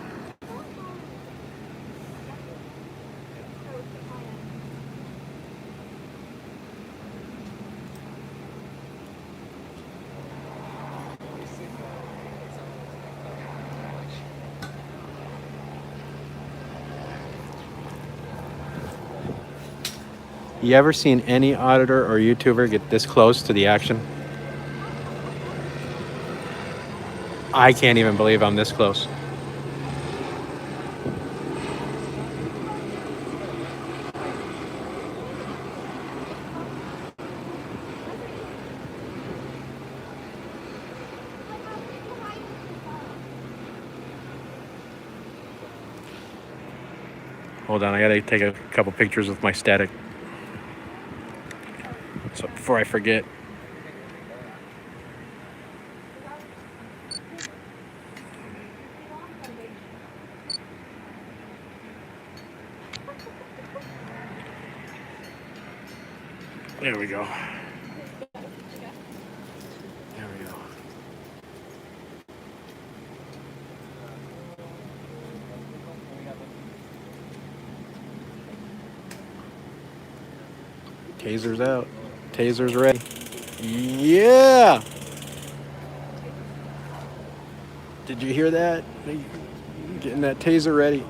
You ever seen any auditor or YouTuber get this close to the action? I can't even believe I'm this close. Hold on, I gotta take a couple pictures with my static. So before I forget. There we go. There we go. Taser's out. Taser's ready. Yeah! Did you hear that? Getting that taser ready.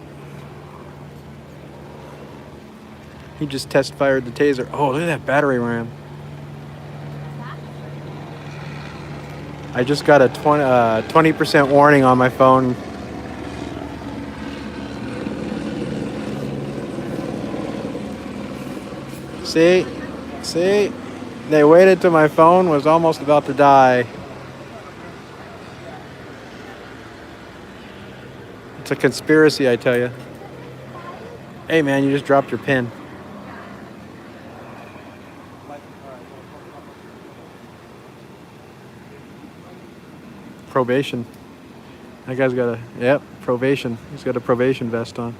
He just test fired the taser. Oh, look at that battery ram. I just got a 20% warning on my phone. See? They waited till my phone was almost about to die. It's a conspiracy, I tell you. Hey man, you just dropped your pin. Probation. That guy's got probation. He's got a probation vest on.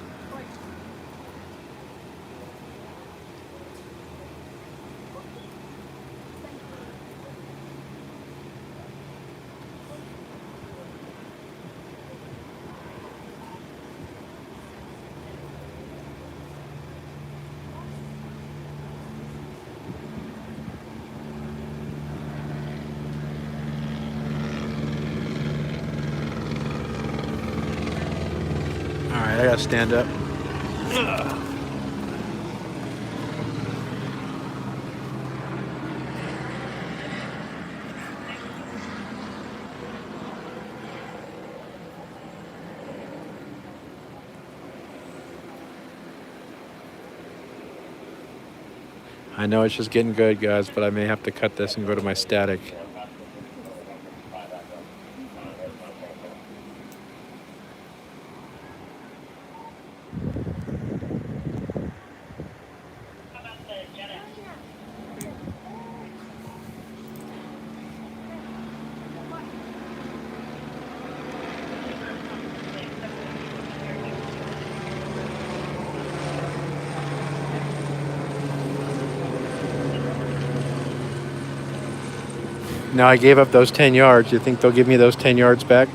Alright, I gotta stand up. I know it's just getting good, guys, but I may have to cut this and go to my static. Now I gave up those 10 yards. You think they'll give me those 10 yards back?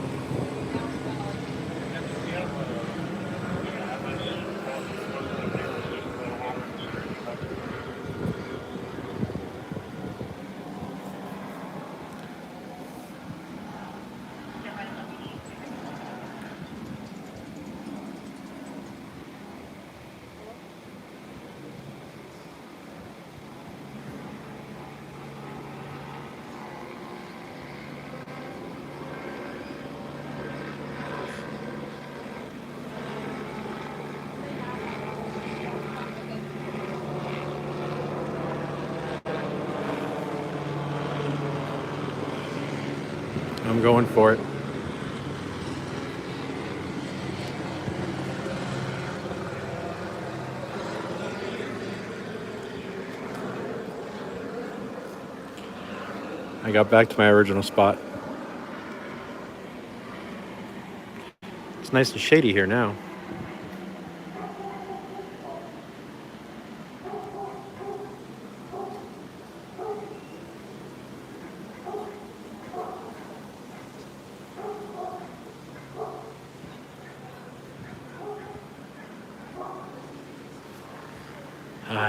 I'm going for it. I got back to my original spot. It's nice and shady here now.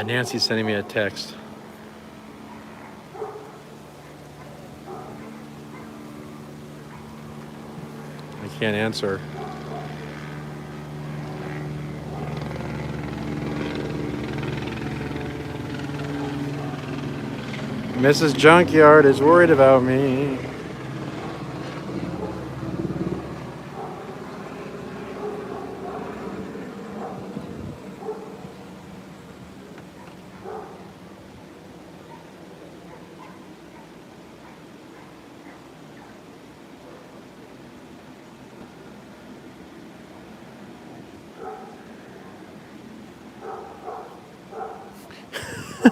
Nancy's sending me a text. I can't answer. Mrs. Junkyard is worried about me.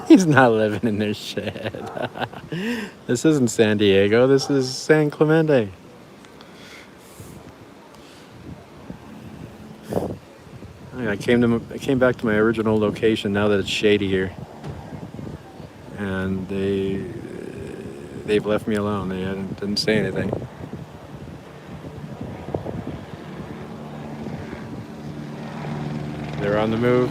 He's not living in this shed. This isn't San Diego. This is San Clemente. I came back to my original location now that it's shady here, and they've left me alone. They didn't say anything. They're on the move.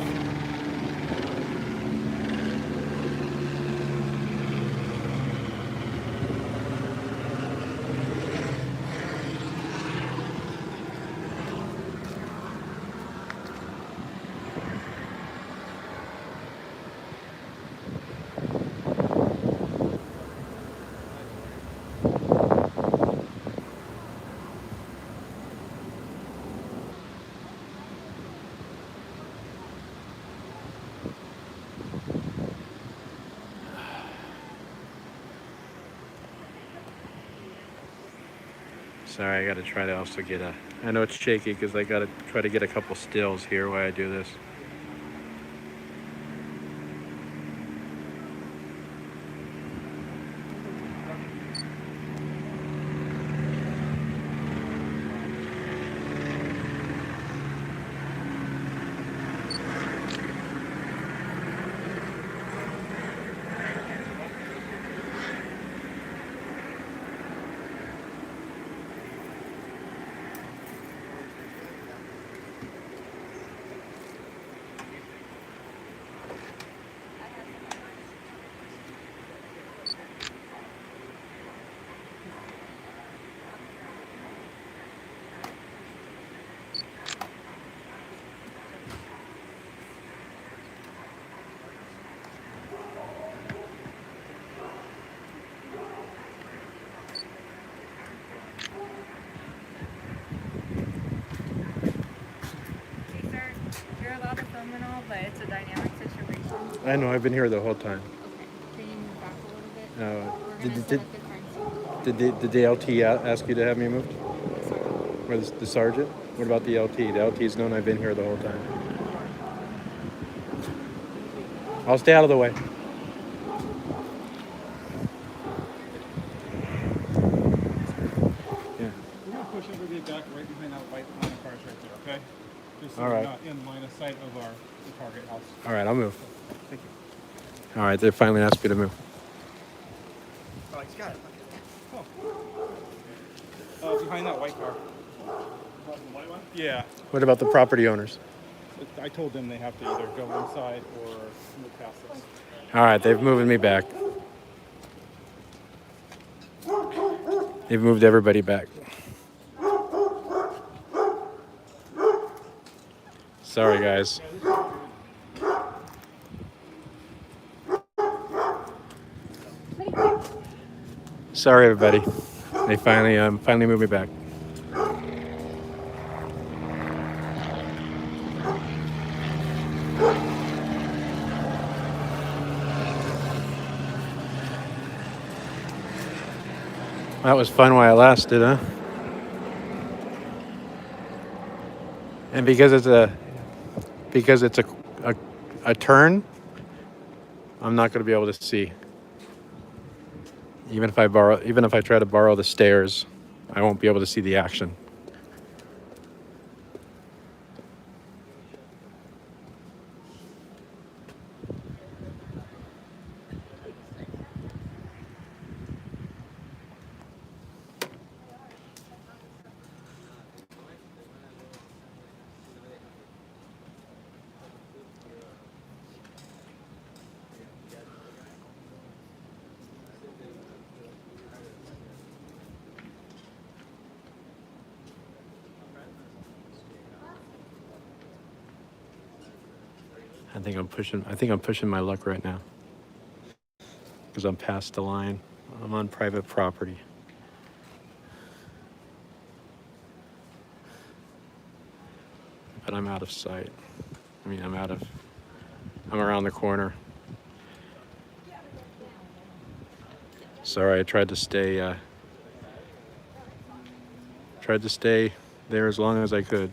Sorry, I got to try to also get a. I know it's shaky because I got to try to get a couple stills here while I do this. Hey, sir, you're allowed to film and all, but it's a dynamic situation. I know. I've been here the whole time. Okay. Can you move back a little bit? We're Did, gonna did, set up the crime scene. did the LT ask you to have me moved? Or the sergeant? What about the LT? The LT's known I've been here the whole time. I'll stay out of the way. Yeah. We're gonna push everybody back right behind that white line of cars right there, okay? Just so All we're right. not in line of sight of the target house. All right, I'll move. Thank you. All right, they finally asked me to move. Oh, he's got it. Behind that white car. The white one? Yeah. What about the property owners? I told them they have to either go inside or move past us. All right, they've moved me back. They've moved everybody back. Sorry, guys. Sorry, everybody. They finally moved me back. That was fun while it lasted, huh? And because it's a turn, I'm not going to be able to see. Even if I try to borrow the stairs, I won't be able to see the action. I think I'm pushing my luck right now. Because I'm past the line. I'm on private property. But I'm out of sight. I'm around the corner. Sorry, I tried to stay there as long as I could.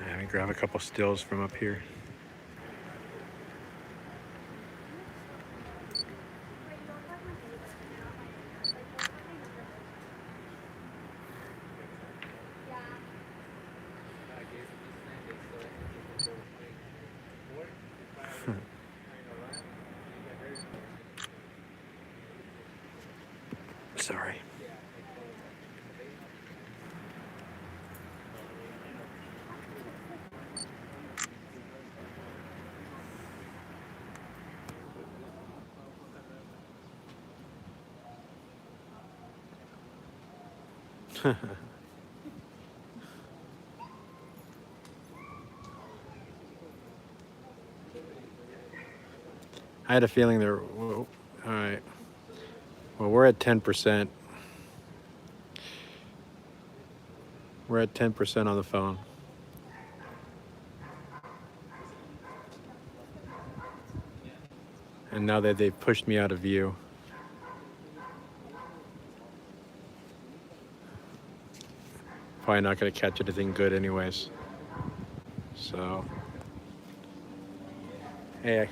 Let me grab a couple stills from up here. Sorry. I had a feeling there. Whoa. All right. Well, we're at 10%. We're at 10% on the phone. And now that they've pushed me out of view, probably not going to catch anything good anyways. So, hey, I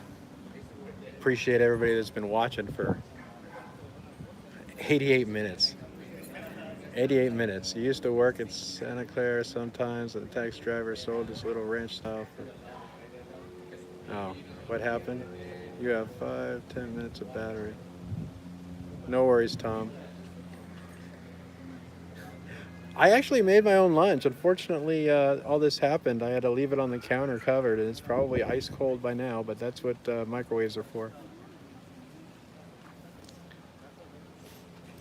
appreciate everybody that's been watching for 88 minutes. 88 minutes. He used to work at Santa Clara sometimes, a taxi driver, sold his little ranch stuff. Oh, what happened? You have 5-10 minutes of battery. No worries, Tom. I actually made my own lunch. Unfortunately, all this happened. I had to leave it on the counter covered, and it's probably ice cold by now, but that's what microwaves are for.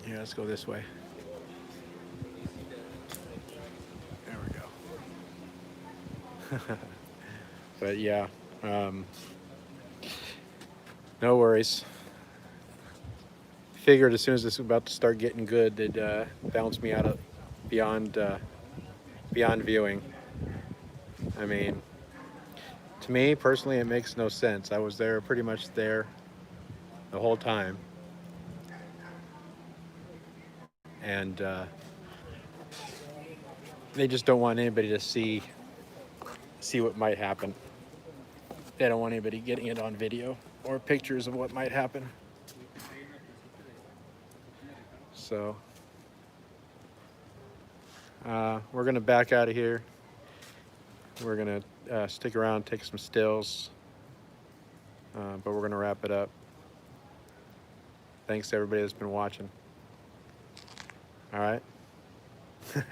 Yeah, let's go this way. There we go. But yeah, no worries. Figured as soon as this was about to start getting good, they'd bounce me out of beyond viewing. I mean, to me personally, it makes no sense. I was there, pretty much there, the whole time, and they just don't want anybody to see what might happen. They don't want anybody getting it on video or pictures of what might happen. So we're gonna back out of here. We're gonna stick around, take some stills, but we're gonna wrap it up. Thanks to everybody that's been watching. All right. Look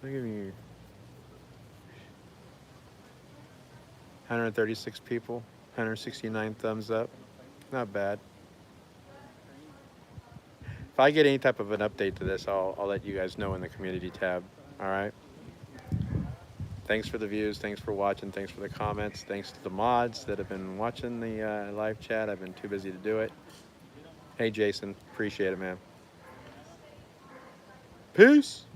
at me. 136 people, 169 thumbs up. Not bad. If I get any type of an update to this, I'll let you guys know in the community tab. All right. Thanks for the views. Thanks for watching. Thanks for the comments. Thanks to the mods that have been watching the live chat. I've been too busy to do it. Hey, Jason. Appreciate it, man. Peace.